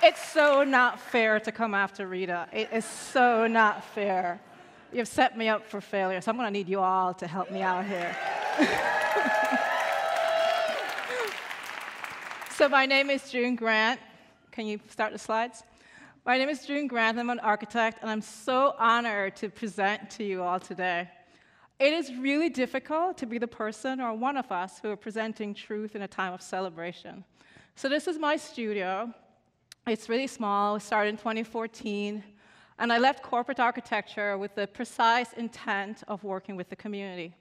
It's so not fair to come after Rita. It is so not fair. You've set me up for failure, so I'm going to need you all to help me out here. So my name is Jun Grantham. Can you start the slides? My name is Jun Grantham. I'm an architect, and I'm so honored to present to you all today. It is really difficult to be the person or one of us who are presenting truth in a time of celebration. So this is my studio. It's really small. It started in 2014. And I left corporate architecture with the precise intent of working with the community.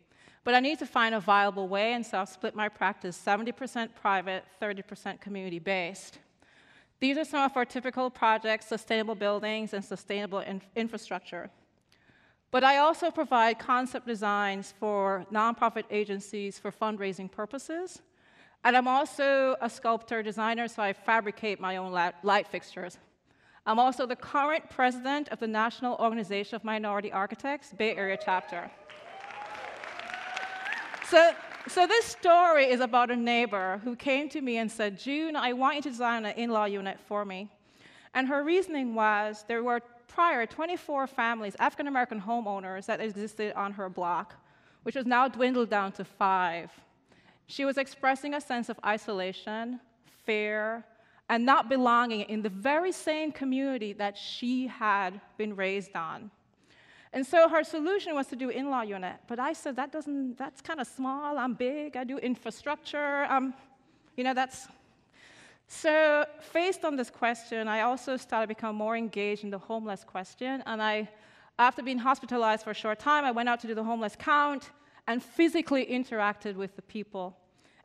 But I need to find a viable way, and so I've split my practice 70% private, 30% community-based. These are some of our typical projects: sustainable buildings and sustainable infrastructure. But I also provide concept designs for nonprofit agencies for fundraising purposes. And I'm also a sculptor designer, so I fabricate my own light fixtures. I'm also the current president of the National Organization of Minority Architects, Bay Area chapter. So this story is about a neighbor who came to me and said, "June, I want you to design an in-law unit for me." And her reasoning was there were prior 24 families, African-American homeowners, that existed on her block, which was now dwindled down to 5. She was expressing a sense of isolation, fear, and not belonging in the very same community that she had been raised on. And so her solution was to do in-law unit. But I said, that's kind of small. I'm big. I do infrastructure. So faced on this question, I also started to become more engaged in the homeless question. And after being hospitalized for a short time, I went out to do the homeless count and physically interacted with the people,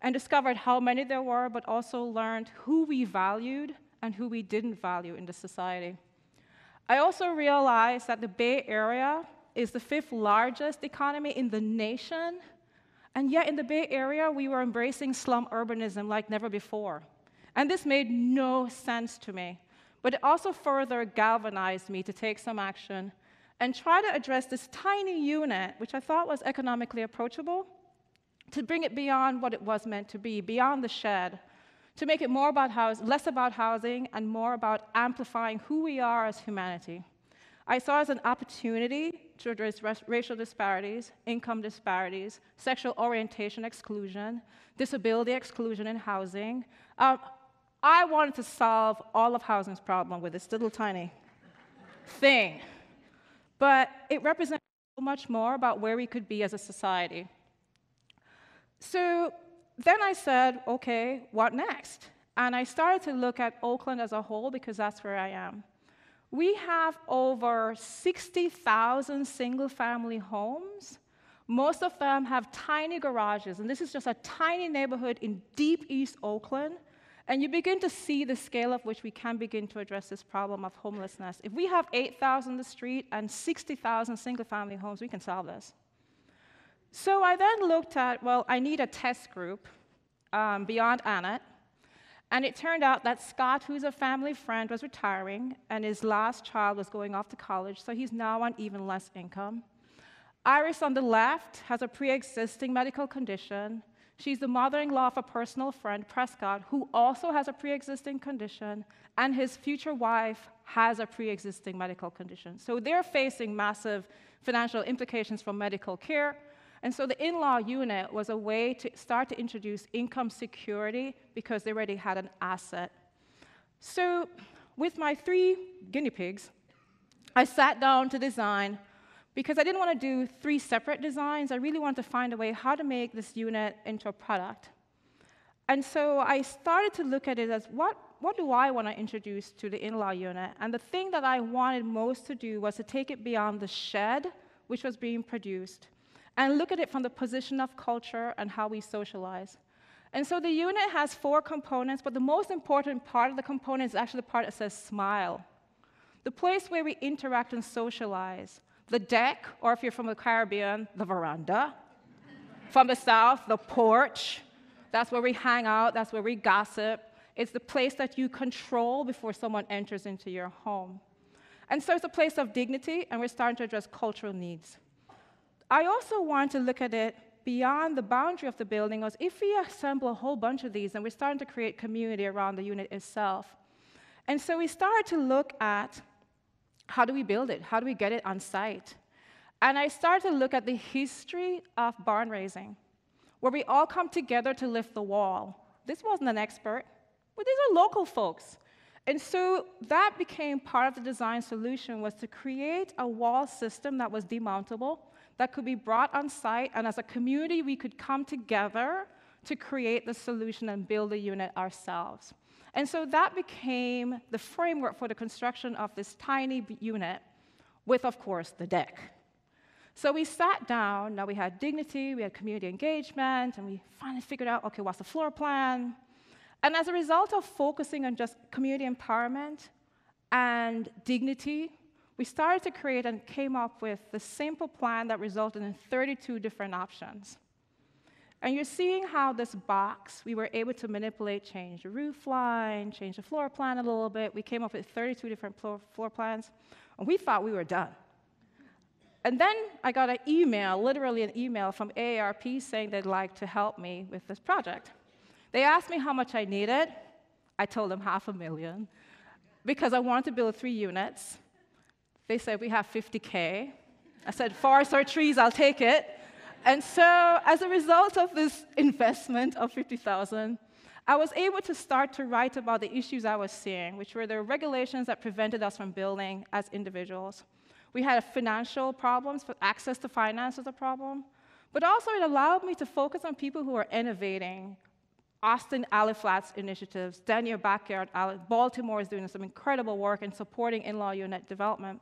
and discovered how many there were, but also learned who we valued and who we didn't value in the society. I also realized that the Bay Area is the 5th largest economy in the nation, and yet in the Bay Area, we were embracing slum urbanism like never before. And this made no sense to me, but it also further galvanized me to take some action and try to address this tiny unit, which I thought was economically approachable, to bring it beyond what it was meant to be, beyond the shed, to make it more about less about housing and more about amplifying who we are as humanity. I saw it as an opportunity to address racial disparities, income disparities, sexual orientation exclusion, disability exclusion in housing. I wanted to solve all of housing's problem with this little tiny thing. But it represents so much more about where we could be as a society. So then I said, okay, what next? And I started to look at Oakland as a whole, because that's where I am. We have over 60,000 single-family homes. Most of them have tiny garages, and this is just a tiny neighborhood in deep East Oakland. And you begin to see the scale of which we can begin to address this problem of homelessness. If we have 8,000 on the street and 60,000 single-family homes, we can solve this. So I then looked at, well, I need a test group beyond Annette. And it turned out that Scott, who's a family friend, was retiring, and his last child was going off to college, so he's now on even less income. Iris on the left has a pre-existing medical condition. She's the mother-in-law of a personal friend, Prescott, who also has a pre-existing condition, and his future wife has a pre-existing medical condition. So they're facing massive financial implications from medical care. And so the in-law unit was a way to start to introduce income security because they already had an asset. So with my 3 guinea pigs, I sat down to design. Because I didn't want to do 3 separate designs, I really wanted to find a way how to make this unit into a product. And so I started to look at it as, what do I want to introduce to the in-law unit? And the thing that I wanted most to do was to take it beyond the shed, which was being produced, and look at it from the position of culture and how we socialize. And so the unit has 4 components, but the most important part of the component is actually the part that says smile. The place where we interact and socialize. The deck, or if you're from the Caribbean, the veranda. From the South, the porch. That's where we hang out, that's where we gossip. It's the place that you control before someone enters into your home. And so it's a place of dignity, and we're starting to address cultural needs. I also want to look at it beyond the boundary of the building, as if we assemble a whole bunch of these, and we're starting to create community around the unit itself. And so we started to look at how do we build it? How do we get it on site? And I started to look at the history of barn raising, where we all come together to lift the wall. This wasn't an expert, but these are local folks. And so that became part of the design solution, was to create a wall system that was demountable, that could be brought on site, and as a community, we could come together to create the solution and build the unit ourselves. And so that became the framework for the construction of this tiny unit with, of course, the deck. So we sat down, now we had dignity, we had community engagement, and we finally figured out, okay, what's the floor plan? And as a result of focusing on just community empowerment and dignity, we started to create and came up with the simple plan that resulted in 32 different options. And you're seeing how this box, we were able to manipulate, change the roof line, change the floor plan a little bit. We came up with 32 different floor plans, and we thought we were done. And then I got an email, literally an email from AARP saying they'd like to help me with this project. They asked me how much I needed. I told them $500,000 because I wanted to build 3 units. They said, we have $50K. I said, forest or trees, I'll take it. And so as a result of this investment of $50,000, I was able to start to write about the issues I was seeing, which were the regulations that prevented us from building as individuals. We had financial problems, but access to finance was a problem. But also it allowed me to focus on people who are innovating. Austin Alley Flats initiatives, Daniel Backyard, Baltimore is doing some incredible work in supporting in-law unit development.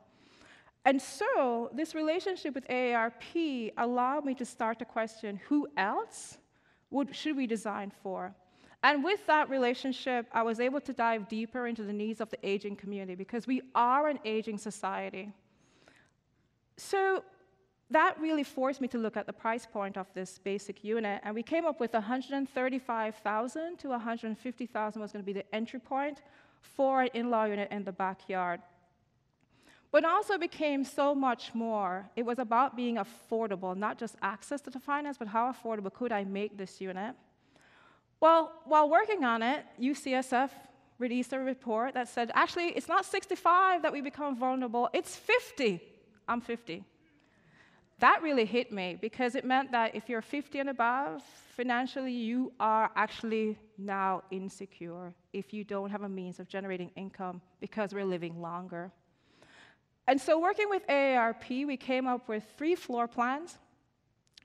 And so this relationship with AARP allowed me to start to question who else should we design for? And with that relationship, I was able to dive deeper into the needs of the aging community because we are an aging society. So that really forced me to look at the price point of this basic unit, and we came up with $135,000 to $150,000 was going to be the entry point for an in-law unit in the backyard. But also became so much more. It was about being affordable, not just access to the finance, but how affordable could I make this unit? Well, while working on it, UCSF released a report that said, actually, it's not 65 that we become vulnerable, it's 50. I'm 50. That really hit me because it meant that if you're 50 and above, financially, you are actually now insecure if you don't have a means of generating income because we're living longer. And so working with AARP, we came up with 3 floor plans.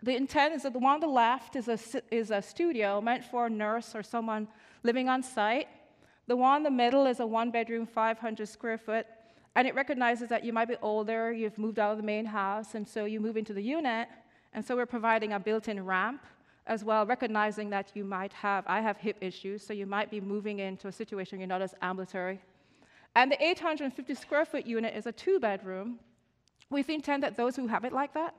The intent is that the one on the left is a studio meant for a nurse or someone living on site. The one in the middle is a 1-bedroom, 500 square foot, and it recognizes that you might be older, you've moved out of the main house, and so you move into the unit, and so we're providing a built-in ramp as well, recognizing that you might have, I have hip issues, so you might be moving into a situation you're not as ambulatory. And the 850 square foot unit is a 2-bedroom with the intent that those who have it like that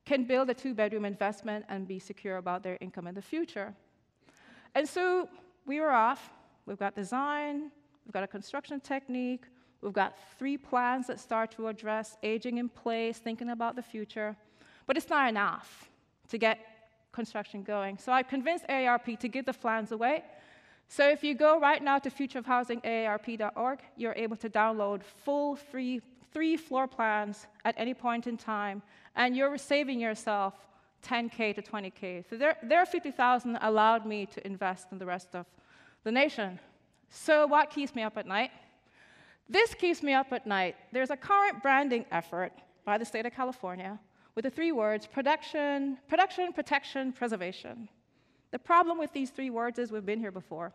can build a 2-bedroom investment and be secure about their income in the future. And so we were off. We've got design, we've got a construction technique, we've got 3 plans that start to address aging in place, thinking about the future, but it's not enough to get construction going. So I convinced AARP to give the plans away. So if you go right now to futureofhousingaarp.org, you're able to download full free 3 floor plans at any point in time, and you're saving yourself $10K to $20K. So their $50,000 allowed me to invest in the rest of the nation. So what keeps me up at night? This keeps me up at night. There's a current branding effort by the state of California with the 3 words, production, protection, preservation. The problem with these 3 words is we've been here before.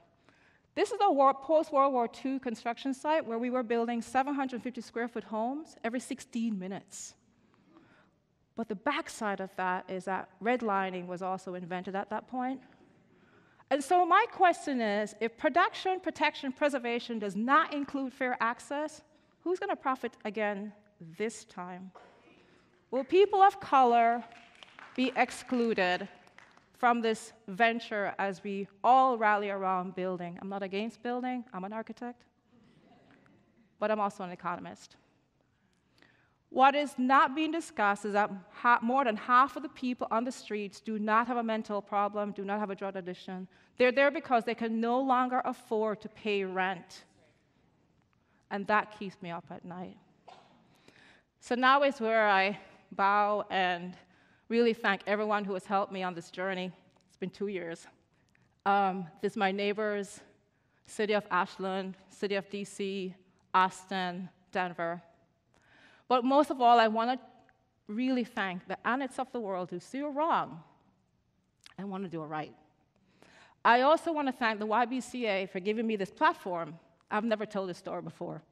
This is a post-World War II construction site where we were building 750 square foot homes every 16 minutes. But the backside of that is that redlining was also invented at that point. And so my question is, if production, protection, preservation does not include fair access, who's going to profit again this time? Will people of color be excluded from this venture as we all rally around building? I'm not against building, I'm an architect, but I'm also an economist. What is not being discussed is that more than half of the people on the streets do not have a mental problem, do not have a drug addiction. They're there because they can no longer afford to pay rent. and that keeps me up at night. So now is where I bow and really thank everyone who has helped me on this journey. It's been 2 years. This is my neighbors, City of Ashland, City of DC, Austin, Denver. But most of all, I want to really thank the annexes of the world who see it wrong and want to do it right. I also want to thank the YBCA for giving me this platform. I've never told this story before.